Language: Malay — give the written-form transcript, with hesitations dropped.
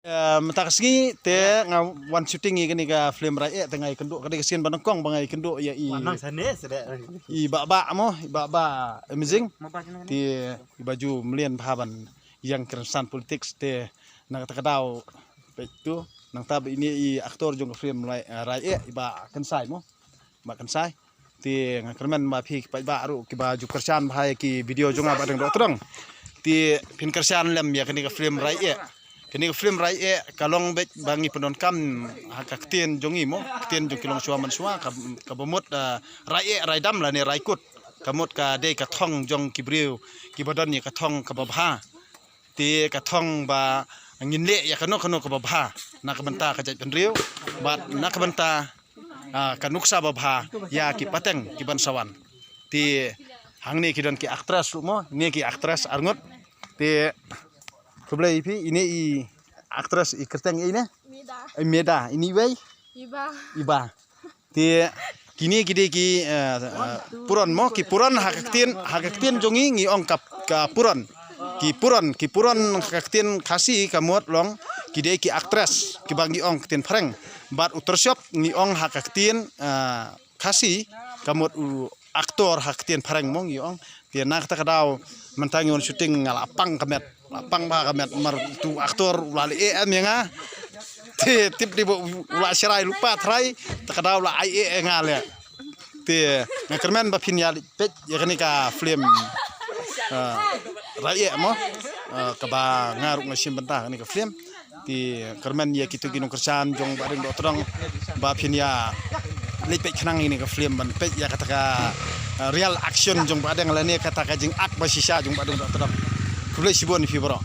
Matakas te one shooting ni ka film rakyat tengah kenduk kadai kesian banangkong bangai kenduk ya Wanang sana sedek. bak amazing ti baju melian pahaban yang keresan politik te nak takadau itu nang tab ini aktor jong film rakyat iba kensai mo ba kensai ti ngakermen ma phi ba ru ki baju kersan bahai ki video jong abadang dok terang ti pin kersan lem ya kini ka film rakyat kini film rakyat kalong bet bangi penon kam hakaktian jongi mo tien jong kilong suaman suwa ka bomot rakyat raidam la ni raikut kamot ka de ka thong jong kibriu ki badan ni ka thong ka babha ti ka thong ba ngin le ya kano ka babha nak benta ka jat penriu bat nak benta ka nuksa babha ya ki pateng ki bansawan ti hangni ki don ki aktras mo ni ki aktras arngot ti Kebelah ini aktris kerteng ini Meda ini way Iba ti kini kide ki puron mo ki puron hakaktin jongi ngi ong ka puron ki puron hakaktin kasi kamot long kide ki aktris ki bangi ong tin phareng bat utershop ngi ong hakaktin kasi kamot aktor hakaktin phareng mo ngi ong ti nak takadau mentangi on syuting ngalapang kamet lapang ba kamet mar tu aktor lali em nga tip di ula serai lupa trai takadau la ai ngale te ngakermen ba pinya pet ya ka film rakyat mo ka ba ngaruk ngasim bentah ka film ti kermen ya kitu ginung kersan jong bareng dok terang ba pinya lepet kenang ini ka film ban pet ya kata ka real action jong badeng la ne kata ka jing ak ba sisa jong badeng dok terang Kulai sibon fi bro.